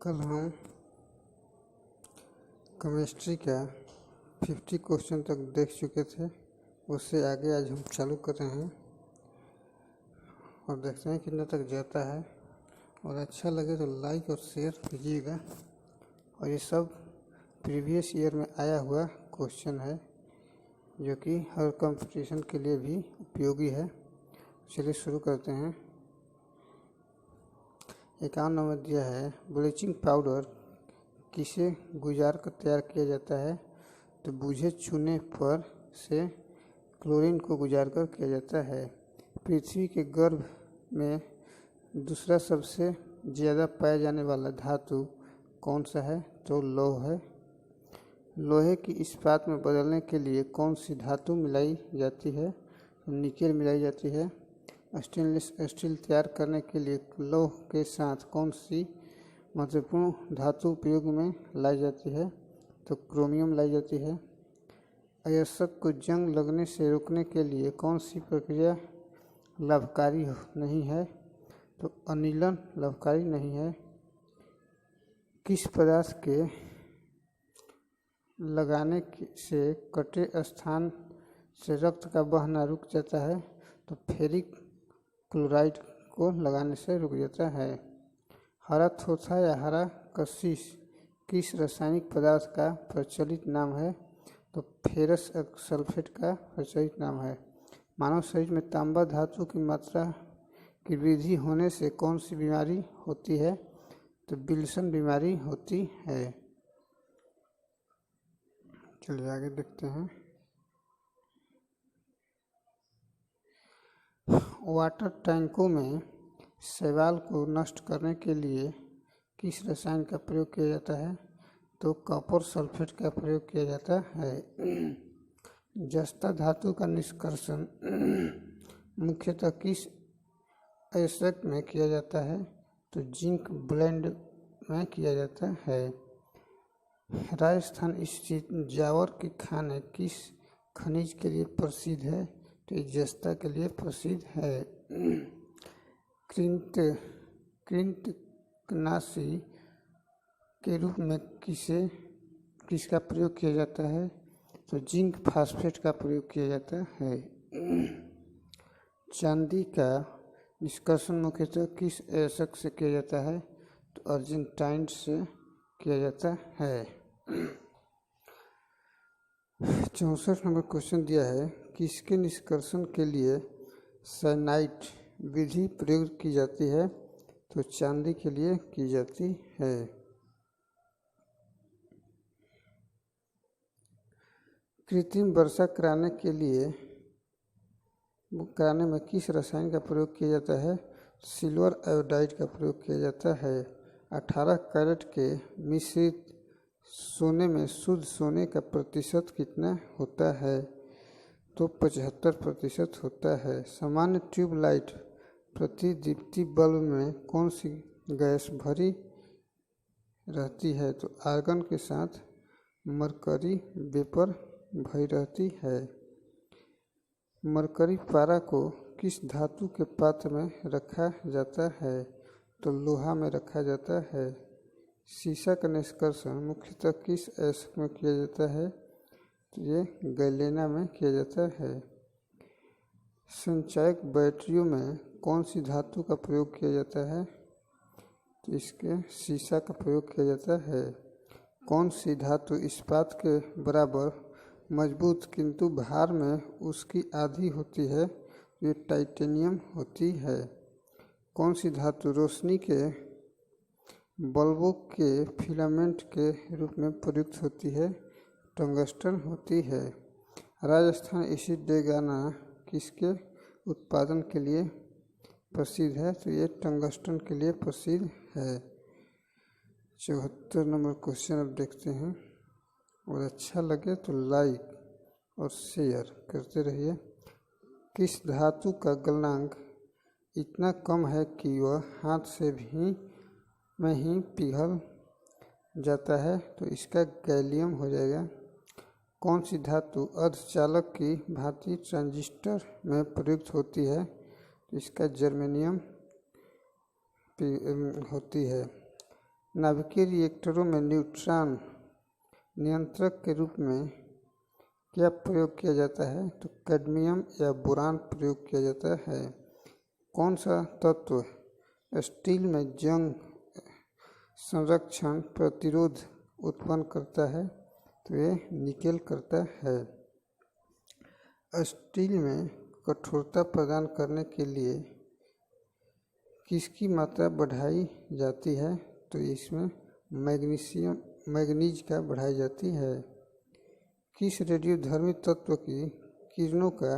कल हम केमिस्ट्री का 50 क्वेश्चन तक देख चुके थे। उससे आगे आज हम चालू कर रहे हैं और देखते हैं कितना तक जाता है। और अच्छा लगे तो लाइक और शेयर कीजिएगा। और ये सब प्रीवियस ईयर में आया हुआ क्वेश्चन है जो कि हर कंपटीशन के लिए भी उपयोगी है। चलिए शुरू करते हैं। 51 नंबर दिया है, ब्लीचिंग पाउडर किसे गुजार कर तैयार किया जाता है? तो बूझे चूने पर से क्लोरीन को गुजार कर किया जाता है। पृथ्वी के गर्भ में दूसरा सबसे ज़्यादा पाया जाने वाला धातु कौन सा है? तो लौह है। लोहे की इस्पात में बदलने के लिए कौन सी धातु मिलाई जाती है? तो निकेल मिलाई जाती है। स्टेनलेस स्टील तैयार करने के लिए लौह के साथ कौन सी महत्वपूर्ण धातु उपयोग में लाई जाती है? तो क्रोमियम लाई जाती है। अयस्क को जंग लगने से रोकने के लिए कौन सी प्रक्रिया लाभकारी नहीं है? तो अनिलन लाभकारी नहीं है। किस पदार्थ के लगाने से कटे स्थान से रक्त का बहना रुक जाता है? तो फेरिक क्लोराइड को लगाने से रुक जाता है। हरा थोथा या हरा कशिश किस रासायनिक पदार्थ का प्रचलित नाम है? तो फेरस सल्फेट का प्रचलित नाम है। मानव शरीर में तांबा धातु की मात्रा की वृद्धि होने से कौन सी बीमारी होती है? तो विल्सन बीमारी होती है। चलिए आगे देखते हैं। वाटर टैंकों में शैवाल को नष्ट करने के लिए किस रसायन का प्रयोग किया जाता है? तो कॉपर सल्फेट का प्रयोग किया जाता है। जस्ता धातु का निष्कर्षण मुख्यतः किस अयस्क में किया जाता है? तो जिंक ब्लेंड में किया जाता है। राजस्थान स्थित जावर के खाने किस खनिज के लिए प्रसिद्ध है? तो जस्ता के लिए प्रसिद्ध है। कृंतकनाशी के रूप में किसका प्रयोग किया जाता है? तो जिंक फास्फेट का प्रयोग किया जाता है। चांदी का निष्कर्षण मुख्यतः किस अयस्क से किया जाता है? तो अर्जेंटाइन से किया जाता है। 64 नंबर क्वेश्चन दिया है, किसके निष्कर्षण के लिए साइनाइड विधि प्रयोग की जाती है? तो चांदी के लिए की जाती है। कृत्रिम वर्षा कराने में किस रसायन का प्रयोग किया जाता है? सिल्वर आयोडाइड का प्रयोग किया जाता है। 18 कैरेट के मिश्रित सोने में शुद्ध सोने का प्रतिशत कितना होता है? तो 75% होता है। सामान्य ट्यूबलाइट प्रतिदीप्ति बल्ब में कौन सी गैस भरी रहती है? तो आर्गन के साथ मरकरी वेपर भरी रहती है। मरकरी पारा को किस धातु के पात्र में रखा जाता है? तो लोहा में रखा जाता है। सीसा का निष्कर्षण मुख्यतः किस अयस्क में किया जाता है? तो ये गैलेना में किया जाता है। संचायक बैटरियों में कौन सी धातु का प्रयोग किया जाता है? तो इसके सीसा का प्रयोग किया जाता है। कौन सी धातु इस्पात के बराबर मजबूत किंतु भार में उसकी आधी होती है? ये टाइटेनियम होती है। कौन सी धातु रोशनी के बल्बों के फिलामेंट के रूप में प्रयुक्त होती है? टंगस्टन होती है। राजस्थान स्थित डेगाना किसके उत्पादन के लिए प्रसिद्ध है? तो ये टंगस्टन के लिए प्रसिद्ध है। 74 नंबर क्वेश्चन अब देखते हैं। और अच्छा लगे तो लाइक और शेयर करते रहिए। किस धातु का गलनांक इतना कम है कि वह हाथ से में ही पिघल जाता है? तो इसका गैलियम हो जाएगा। कौन सी धातु अर्धचालक की भांति ट्रांजिस्टर में प्रयुक्त होती है? तो इसका जर्मेनियम होती है। नाभिकीय रिएक्टरों में न्यूट्रॉन नियंत्रक के रूप में क्या प्रयोग किया जाता है? तो कैडमियम या बोरान प्रयोग किया जाता है। कौन सा तत्व स्टील में जंग संरक्षण प्रतिरोध उत्पन्न करता है? तो ये निकेल करता है। स्टील में कठोरता प्रदान करने के लिए किसकी मात्रा बढ़ाई जाती है? तो इसमें मैग्नीज का बढ़ाई जाती है। किस रेडियोधर्मी तत्व की किरणों का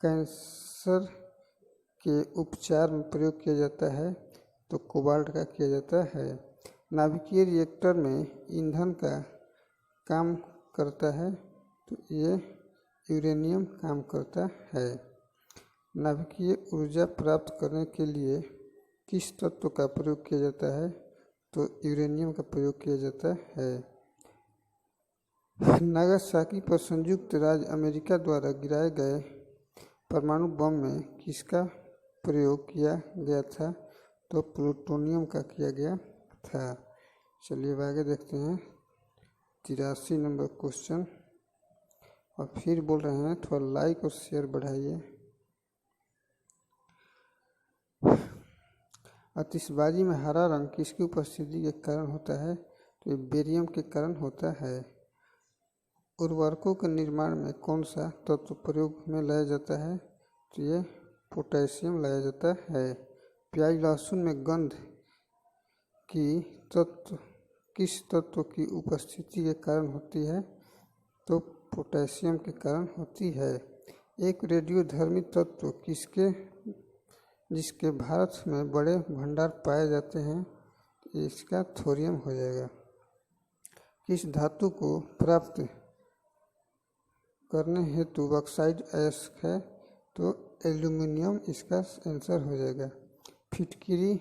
कैंसर के उपचार में प्रयोग किया जाता है? तो कोबाल्ट का किया जाता है। नाभिकीय रिएक्टर में ईंधन का काम करता है, तो ये यूरेनियम काम करता है। नाभिकीय ऊर्जा प्राप्त करने के लिए किस तत्व का प्रयोग किया जाता है? तो यूरेनियम का प्रयोग किया जाता है। नागासाकी पर संयुक्त राज्य अमेरिका द्वारा गिराए गए परमाणु बम में किसका प्रयोग किया गया था? तो प्लूटोनियम का किया गया था। चलिए अब आगे देखते हैं 83 नंबर क्वेश्चन। और फिर बोल रहे हैं थोड़ा लाइक और शेयर बढ़ाइए। आतिशबाजी में हरा रंग किसकी उपस्थिति के कारण होता है? तो ये बेरियम के कारण होता है। उर्वरकों के निर्माण में कौन सा तत्व प्रयोग में लाया जाता है? तो ये पोटेशियम लाया जाता है। प्याज लहसुन में गंध की किस तत्व की उपस्थिति के कारण होती है? तो पोटेशियम के कारण होती है। एक रेडियोधर्मी तत्व जिसके भारत में बड़े भंडार पाए जाते हैं, इसका थोरियम हो जाएगा। किस धातु को प्राप्त करने हेतु बॉक्साइट आवश्यक है? तो एल्यूमिनियम इसका आंसर हो जाएगा। फिटकिरी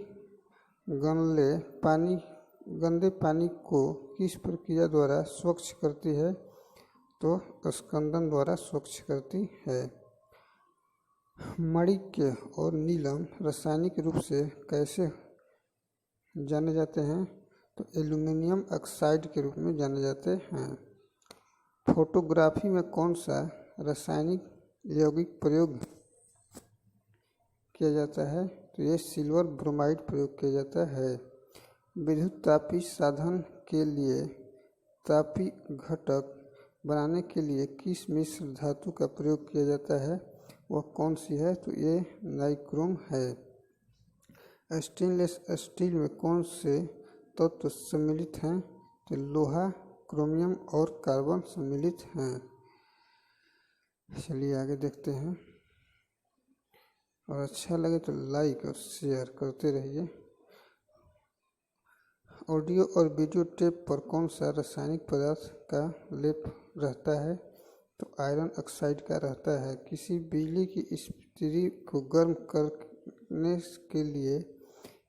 गंदे पानी को किस प्रक्रिया द्वारा स्वच्छ करती है? तो स्कंदन द्वारा स्वच्छ करती है। माणिक्य और नीलम रासायनिक रूप से कैसे जाने जाते हैं? तो एल्यूमिनियम ऑक्साइड के रूप में जाने जाते हैं। फोटोग्राफी में कौन सा रासायनिक यौगिक प्रयोग किया जाता है? तो ये सिल्वर ब्रोमाइड प्रयोग किया जाता है। विद्युत तापी साधन के लिए तापी घटक बनाने के लिए किस मिश्र धातु का प्रयोग किया जाता है? वह कौन सी है? तो ये नाइक्रोम है। स्टेनलेस स्टील में कौन से तत्व सम्मिलित हैं? तो लोहा, क्रोमियम और कार्बन सम्मिलित हैं। चलिए आगे देखते हैं। और अच्छा लगे तो लाइक और शेयर करते रहिए। ऑडियो और वीडियो टेप पर कौन सा रासायनिक पदार्थ का लेप रहता है? तो आयरन ऑक्साइड का रहता है। किसी बिजली की इस्त्री को गर्म करने के लिए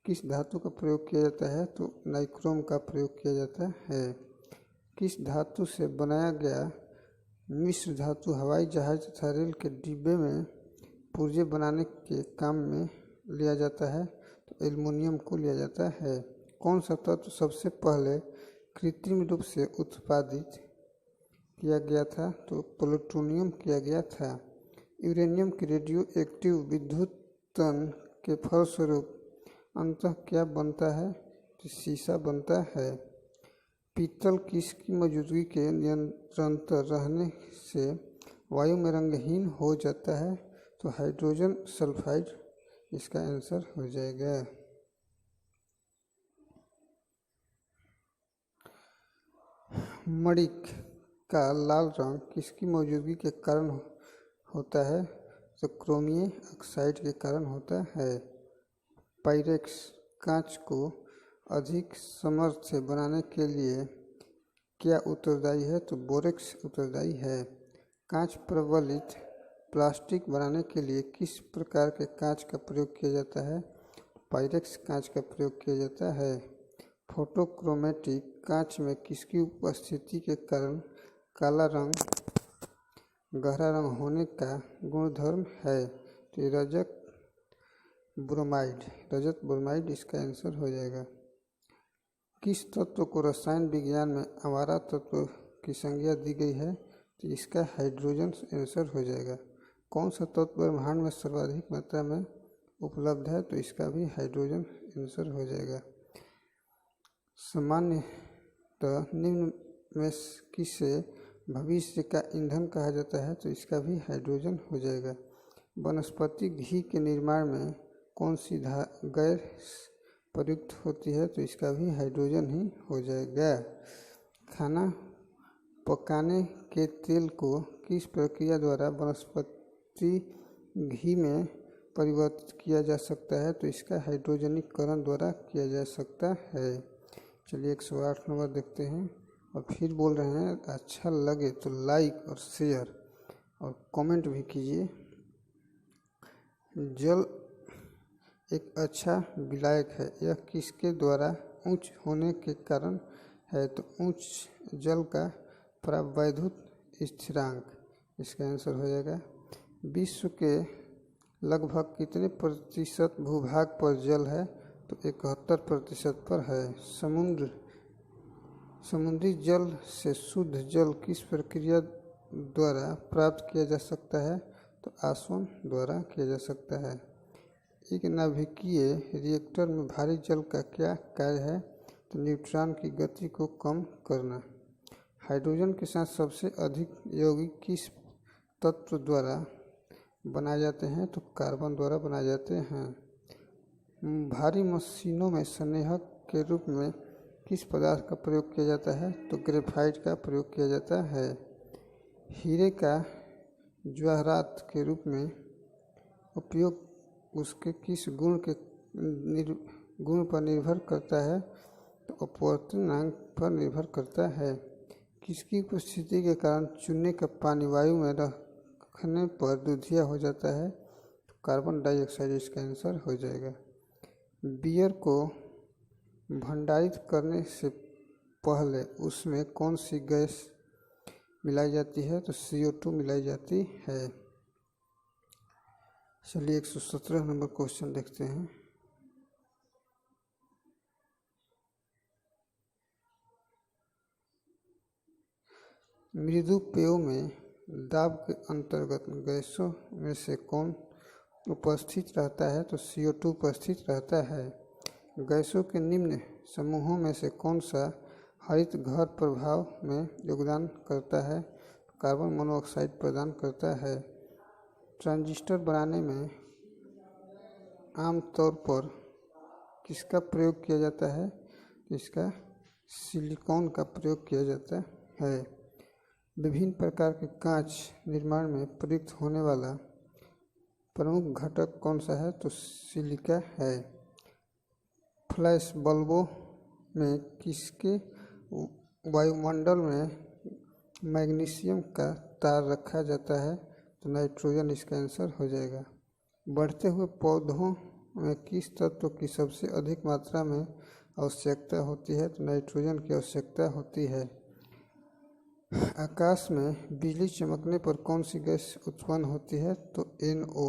किस धातु का प्रयोग किया जाता है? तो नाइक्रोम का प्रयोग किया जाता है। किस धातु से बनाया गया मिश्र धातु हवाई जहाज तथा रेल के डिब्बे में पुर्जे बनाने के काम में लिया जाता है? तो एल्युमिनियम को लिया जाता है। कौन सा तत्व सबसे पहले कृत्रिम रूप से उत्पादित किया गया था? तो प्लूटोनियम किया गया था। यूरेनियम की रेडियो एक्टिव विद्युतन के फलस्वरूप अंततः क्या बनता है? तो शीशा बनता है। पीतल किसकी मौजूदगी के निरंतर रहने से वायु में रंगहीन हो जाता है? तो हाइड्रोजन सल्फाइड इसका आंसर हो जाएगा। मणिक का लाल रंग किसकी मौजूदगी के कारण होता है? तो क्रोमियम ऑक्साइड के कारण होता है। पायरेक्स कांच को अधिक समर्थ से बनाने के लिए क्या उत्तरदायी है? तो बोरेक्स उत्तरदायी है। कांच प्रबलित प्लास्टिक बनाने के लिए किस प्रकार के कांच का प्रयोग किया जाता है? पायरेक्स कांच का प्रयोग किया जाता है। फोटोक्रोमेटिक कांच में किसकी उपस्थिति के कारण काला रंग गहरा रंग होने का गुणधर्म है? तो रजत ब्रोमाइड इसका आंसर हो जाएगा। किस तत्व को रसायन विज्ञान में अवारा तत्व की संज्ञा दी गई है? तो इसका हाइड्रोजन आंसर हो जाएगा। कौन सा तत्व ब्रह्मांड में सर्वाधिक मात्रा में उपलब्ध है? तो इसका भी हाइड्रोजन आंसर हो जाएगा। सामान्यतः निम्न में किसे भविष्य का ईंधन कहा जाता है? तो इसका भी हाइड्रोजन हो जाएगा। वनस्पति घी के निर्माण में कौन सी गैस प्रयुक्त होती है? तो इसका भी हाइड्रोजन ही हो जाएगा। खाना पकाने के तेल को किस प्रक्रिया द्वारा वनस्पति घी में परिवर्तित किया जा सकता है? तो इसका हाइड्रोजनीकरण द्वारा किया जा सकता है। चलिए 108 नंबर देखते हैं और फिर बोल रहे हैं अच्छा लगे तो लाइक और शेयर और कमेंट भी कीजिए। जल एक अच्छा विलायक है, यह किसके द्वारा उच्च होने के कारण है? तो उच्च जल का प्रावैधुत स्थिरांक, इसका आंसर हो जाएगा। विश्व के लगभग कितने प्रतिशत भूभाग पर जल है? तो 71% पर है। समुद्री जल से शुद्ध जल किस प्रक्रिया द्वारा प्राप्त किया जा सकता है? तो आसवन द्वारा किया जा सकता है। एक नाभिकीय रिएक्टर में भारी जल का क्या कार्य है? तो न्यूट्रॉन की गति को कम करना। हाइड्रोजन के साथ सबसे अधिक यौगिक किस तत्व द्वारा बनाए जाते हैं? तो कार्बन द्वारा बनाए जाते हैं। भारी मशीनों में संरेखक के रूप में किस पदार्थ का प्रयोग किया जाता है? तो ग्रेफाइट का प्रयोग किया जाता है। हीरे का जवाहरात के रूप में उपयोग उसके किस गुण पर निर्भर करता है? तो अपवर्तनांक पर निर्भर करता है। किसकी उपस्थिति के कारण चूने का पानी वायु में रखने पर दूधिया हो जाता है? तो कार्बन डाइऑक्साइड इसका आंसर हो जाएगा। बियर को भंडारित करने से पहले उसमें कौन सी गैस मिलाई जाती है? तो CO2 मिलाई जाती है। चलिए 117 नंबर क्वेश्चन देखते हैं। मृदु पेयों में दाब के अंतर्गत गैसों में से कौन उपस्थित रहता है? तो CO2 उपस्थित रहता है। गैसों के निम्न समूहों में से कौन सा हरित घर प्रभाव में योगदान करता है? कार्बन मोनोऑक्साइड प्रदान करता है। ट्रांजिस्टर बनाने में आमतौर पर किसका प्रयोग किया जाता है? इसका सिलिकॉन का प्रयोग किया जाता है। विभिन्न प्रकार के कांच निर्माण में प्रयुक्त होने वाला प्रमुख घटक कौन सा है? तो सिलिका है। फ्लैश बल्बों में किसके वायुमंडल में मैग्नीशियम का तार रखा जाता है? तो नाइट्रोजन इसका आंसर हो जाएगा। बढ़ते हुए पौधों में किस तत्व की सबसे अधिक मात्रा में आवश्यकता होती है? तो नाइट्रोजन की आवश्यकता होती है। आकाश में बिजली चमकने पर कौन सी गैस उत्पन्न होती है? तो NO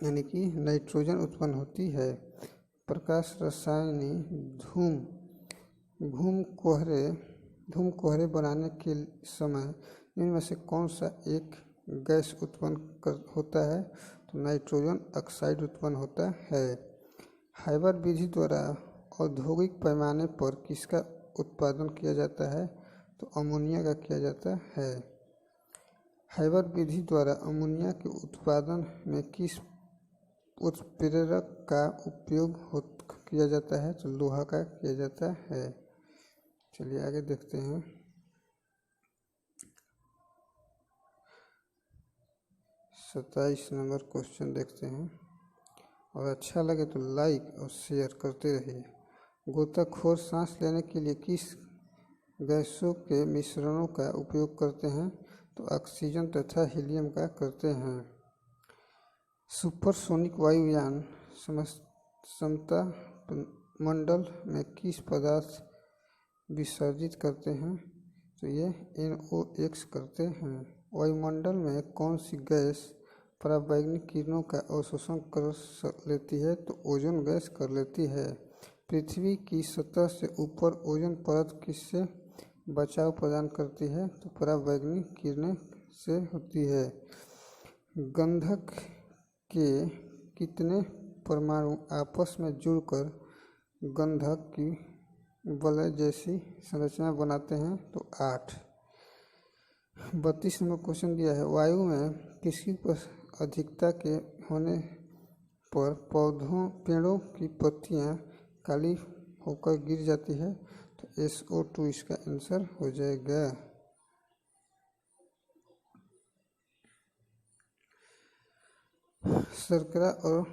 यानी कि नाइट्रोजन उत्पन्न होती है। प्रकाश रसायनी धूम कोहरे बनाने के समय इनमें से कौन सा एक गैस उत्पन्न होता है? तो नाइट्रोजन ऑक्साइड उत्पन्न होता है। हाइबर विधि द्वारा औद्योगिक पैमाने पर किसका उत्पादन किया जाता है? तो अमोनिया का किया जाता है। हाइबर विधि द्वारा अमोनिया के उत्पादन में किस उत्प्रेरक का उपयोग किया जाता है? तो लोहा का किया जाता है। चलिए आगे देखते हैं। सत्ताईस नंबर क्वेश्चन देखते हैं और अच्छा लगे तो लाइक और शेयर करते रहिए। गोताखोर सांस लेने के लिए किस गैसों के मिश्रणों का उपयोग करते हैं? तो ऑक्सीजन तथा हीलियम का करते हैं। सुपरसोनिक वायुयान समता मंडल में किस पदार्थ विसर्जित करते हैं? तो ये NOx करते हैं। वायुमंडल में कौन सी गैस पराबैंगनी किरणों का अवशोषण कर लेती है? तो ओजोन गैस कर लेती है। पृथ्वी की सतह से ऊपर ओजोन परत किससे बचाव प्रदान करती है? तो पराबैंगनी किरणें से होती है। गंधक के कितने परमाणु आपस में जुड़कर गंधक की वलय जैसी संरचना बनाते हैं? तो 8। 32 नंबर क्वेश्चन दिया है, वायु में किसकी अधिकता के होने पर पेड़ों की पत्तियां काली होकर गिर जाती है? तो SO2 इसका आंसर हो जाएगा। शर्करा और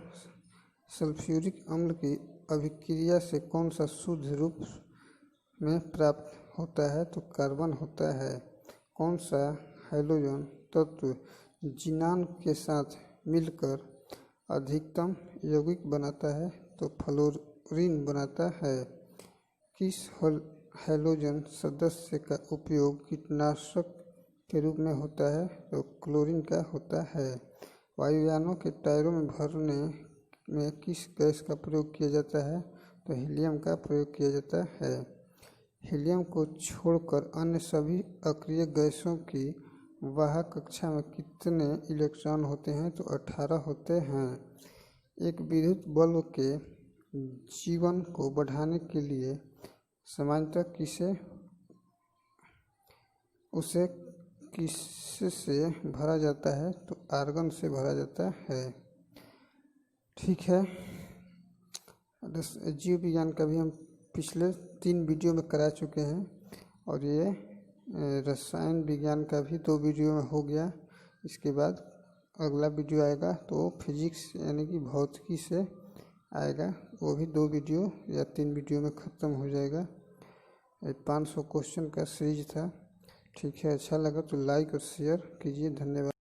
सल्फ्यूरिक अम्ल की अभिक्रिया से कौन सा शुद्ध रूप में प्राप्त होता है? तो कार्बन होता है। कौन सा हैलोजन तत्व जिनान के साथ मिलकर अधिकतम यौगिक बनाता है? तो फ्लोरीन बनाता है। किस हैलोजन सदस्य का उपयोग कीटनाशक के रूप में होता है? तो क्लोरीन का होता है। वायुयानों के टायरों में भरने में किस गैस का प्रयोग किया जाता है? तो हीलियम का प्रयोग किया जाता है। हीलियम को छोड़कर अन्य सभी अक्रिय गैसों की वाहक कक्षा में कितने इलेक्ट्रॉन होते हैं? तो 18 होते हैं। एक विद्युत बल्ब के जीवन को बढ़ाने के लिए सामान्यतः उसे किससे भरा जाता है? तो आर्गन से भरा जाता है। ठीक है, जीव विज्ञान का भी हम पिछले 3 वीडियो में करा चुके हैं और ये रसायन विज्ञान का भी 2 वीडियो में हो गया। इसके बाद अगला वीडियो आएगा तो फिजिक्स यानी कि भौतिकी से आएगा, वो भी 2 वीडियो या 3 वीडियो में ख़त्म हो जाएगा। 500 क्वेश्चन का सीरीज था। ठीक है, अच्छा लगा तो लाइक और शेयर कीजिए। धन्यवाद।